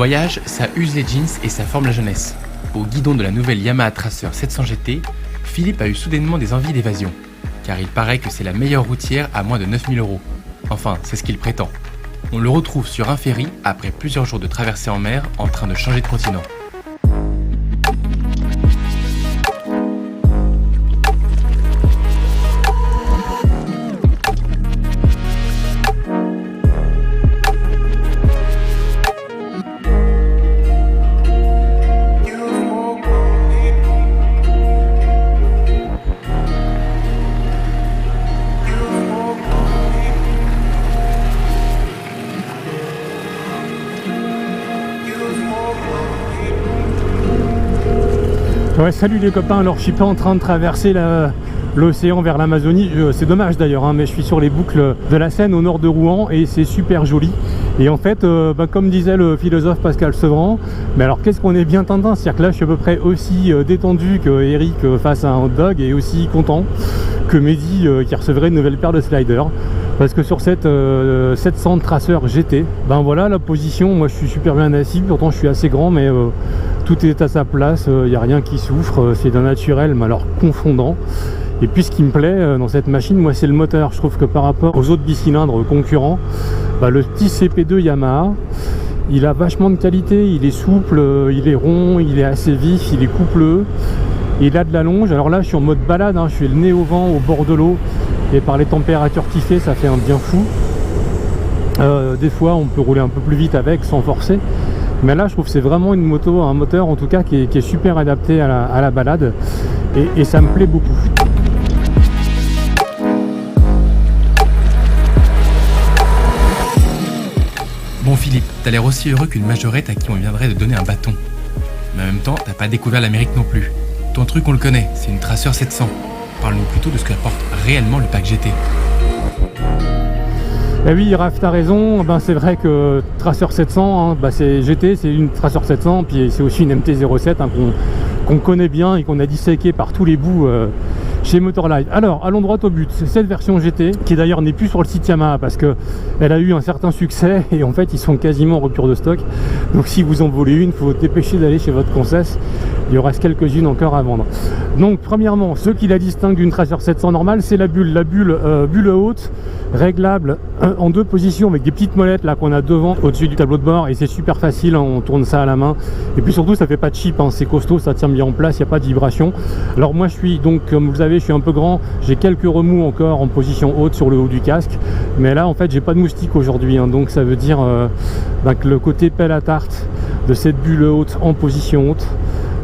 voyage, ça use les jeans et ça forme la jeunesse. Au guidon de la nouvelle Yamaha Tracer 700 GT, Philippe a eu soudainement des envies d'évasion. Car il paraît que c'est la meilleure routière à moins de 9000 €. Enfin, c'est ce qu'il prétend. On le retrouve sur un ferry après plusieurs jours de traversée en mer en train de changer de continent. Ouais, salut les copains, alors je suis pas en train de traverser l'océan vers l'Amazonie, c'est dommage d'ailleurs, hein, mais je suis sur les boucles de la Seine au nord de Rouen et c'est super joli. Et en fait, comme disait le philosophe Pascal Sevran, mais alors qu'est-ce qu'on est bien tintin, c'est-à-dire que là je suis à peu près aussi détendu que Eric face à un hot dog et aussi content que Mehdi qui recevrait une nouvelle paire de sliders. Parce que sur cette 700 Tracer GT, ben voilà la position, moi je suis super bien assis, pourtant je suis assez grand mais tout est à sa place, il n'y a rien qui souffre, c'est d'un naturel mais alors confondant. Et puis ce qui me plaît dans cette machine, moi c'est le moteur. Je trouve que par rapport aux autres bicylindres concurrents, le petit CP2 Yamaha, il a vachement de qualité, il est souple, il est rond, il est assez vif, il est coupleux, il a de la longe. Alors là je suis en mode balade, hein, je suis le nez au vent au bord de l'eau et par les températures qu'il fait ça fait un bien fou. Des fois on peut rouler un peu plus vite avec sans forcer. Mais là je trouve que c'est vraiment une moto, un moteur en tout cas qui est super adapté à la balade et ça me plaît beaucoup. Bon Philippe, t'as l'air aussi heureux qu'une majorette à qui on viendrait de donner un bâton. Mais en même temps, t'as pas découvert l'Amérique non plus. Ton truc on le connaît, c'est une Tracer 700. Parle-nous plutôt de ce qu'apporte réellement le pack GT. Eh oui, Raph, t'as raison, c'est vrai que Tracer 700, c'est GT, c'est une Tracer 700, puis c'est aussi une MT-07 qu'on connaît bien et qu'on a disséqué par tous les bouts chez Motorlife. Alors, allons droit au but, c'est cette version GT, qui d'ailleurs n'est plus sur le site Yamaha, parce qu'elle a eu un certain succès, et en fait, ils sont quasiment en rupture de stock. Donc si vous en voulez une, il faut dépêcher d'aller chez votre concesse, il y en reste quelques-unes encore à vendre. Donc, premièrement, ce qui la distingue d'une Tracer 700 normale, c'est la bulle. La bulle haute, réglable en deux positions avec des petites molettes là qu'on a devant au-dessus du tableau de bord et c'est super facile, hein, on tourne ça à la main et puis surtout ça fait pas de chip, hein, c'est costaud, ça tient bien en place, il n'y a pas de vibration. Alors moi je suis donc, comme vous le savez, je suis un peu grand, j'ai quelques remous encore en position haute sur le haut du casque, mais là en fait j'ai pas de moustique aujourd'hui, hein, donc ça veut dire que le côté pelle à tarte de cette bulle haute en position haute,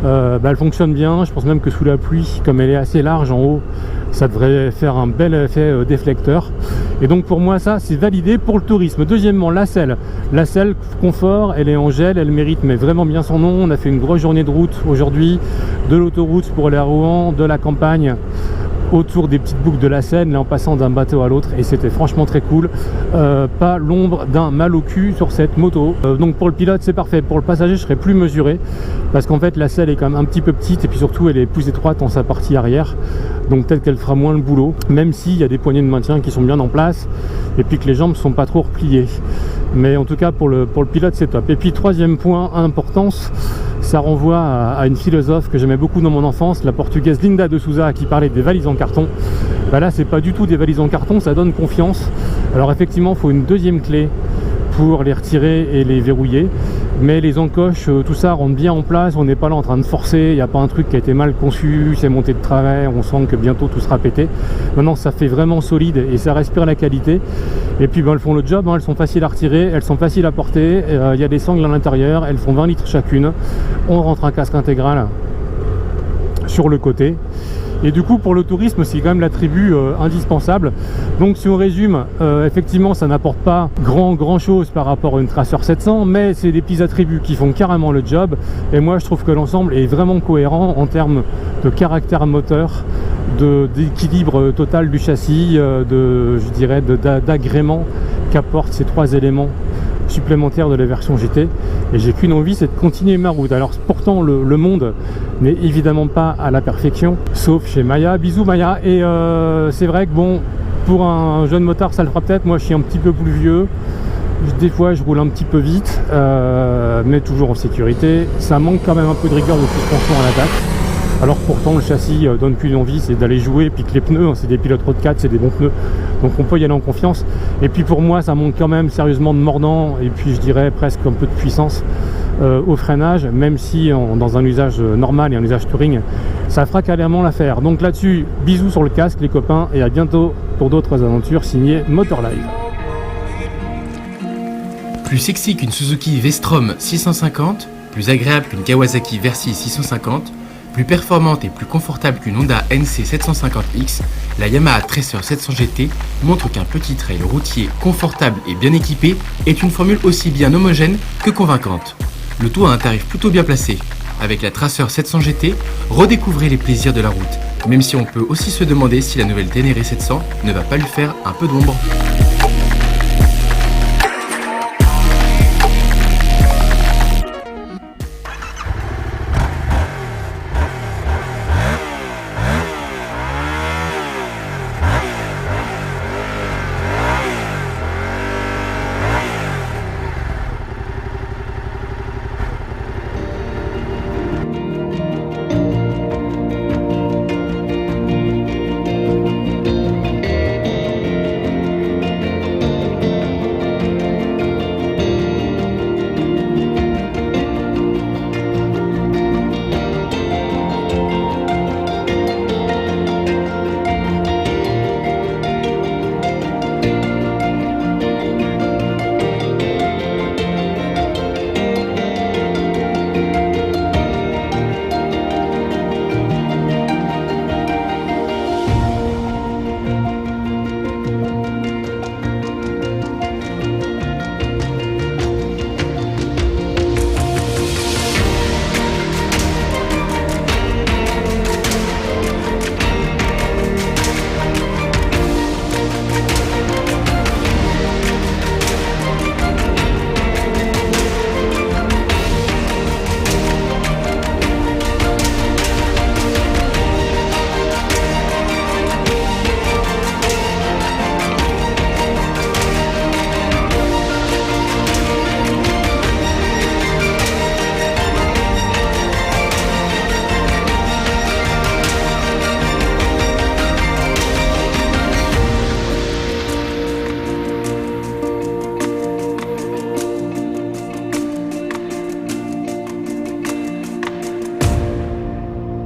elle fonctionne bien. Je pense même que sous la pluie, comme elle est assez large en haut, ça devrait faire un bel effet déflecteur. Et donc pour moi ça c'est validé pour le tourisme. Deuxièmement, la selle confort, elle est en gel, elle mérite mais vraiment bien son nom. On a fait une grosse journée de route aujourd'hui, de l'autoroute pour aller à Rouen, de la campagne autour des petites boucles de la Seine, là en passant d'un bateau à l'autre, et c'était franchement très cool. Pas l'ombre d'un mal au cul sur cette moto. Donc pour le pilote c'est parfait, pour le passager je serais plus mesuré parce qu'en fait la selle est quand même un petit peu petite et puis surtout elle est plus étroite en sa partie arrière, donc peut-être qu'elle fera moins le boulot, même s'il y a des poignées de maintien qui sont bien en place et puis que les jambes sont pas trop repliées. Mais en tout cas pour le pilote c'est top. Et puis troisième point importance, ça renvoie à une philosophe que j'aimais beaucoup dans mon enfance, la portugaise Linda de Souza, qui parlait des valises en carton. Là c'est pas du tout des valises en carton, ça donne confiance. Alors effectivement il faut une deuxième clé pour les retirer et les verrouiller, mais les encoches, tout ça rentre bien en place, on n'est pas là en train de forcer, il n'y a pas un truc qui a été mal conçu, c'est monté de travers, on sent que bientôt tout sera pété. Maintenant ça fait vraiment solide et ça respire la qualité. Et puis elles font le job, hein, elles sont faciles à retirer, elles sont faciles à porter, il y a des sangles à l'intérieur, elles font 20 litres chacune, on rentre un casque intégral sur le côté. Et du coup pour le tourisme c'est quand même l'attribut indispensable. Donc si on résume, effectivement ça n'apporte pas grand chose par rapport à une Tracer 700, mais c'est des petits attributs qui font carrément le job. Et moi je trouve que l'ensemble est vraiment cohérent en termes de caractère moteur, d'équilibre total du châssis, je dirais d'agrément qu'apportent ces trois éléments supplémentaire de la version GT. Et j'ai qu'une envie, c'est de continuer ma route. Alors pourtant le monde n'est évidemment pas à la perfection, sauf chez Maya. Bisous Maya. Et c'est vrai que bon, pour un jeune motard ça le fera peut-être. Moi je suis un petit peu plus vieux, des fois je roule un petit peu vite, mais toujours en sécurité. Ça manque quand même un peu de rigueur de suspension à l'attaque. Alors pourtant le châssis donne qu'une envie, c'est d'aller jouer, puis que les pneus, c'est des pilotes Road 4, c'est des bons pneus, donc on peut y aller en confiance. Et puis pour moi ça manque quand même sérieusement de mordant, et puis je dirais presque un peu de puissance au freinage, même si dans un usage normal et un usage touring, ça fera carrément l'affaire. Donc là-dessus, bisous sur le casque les copains, et à bientôt pour d'autres aventures signées Motorlive. Plus sexy qu'une Suzuki V-Strom 650, plus agréable qu'une Kawasaki Versys 650, plus performante et plus confortable qu'une Honda NC 750X, la Yamaha Tracer 700 GT montre qu'un petit trail routier confortable et bien équipé est une formule aussi bien homogène que convaincante. Le tout à un tarif plutôt bien placé. Avec la Tracer 700 GT, redécouvrez les plaisirs de la route, même si on peut aussi se demander si la nouvelle Ténéré 700 ne va pas lui faire un peu d'ombre.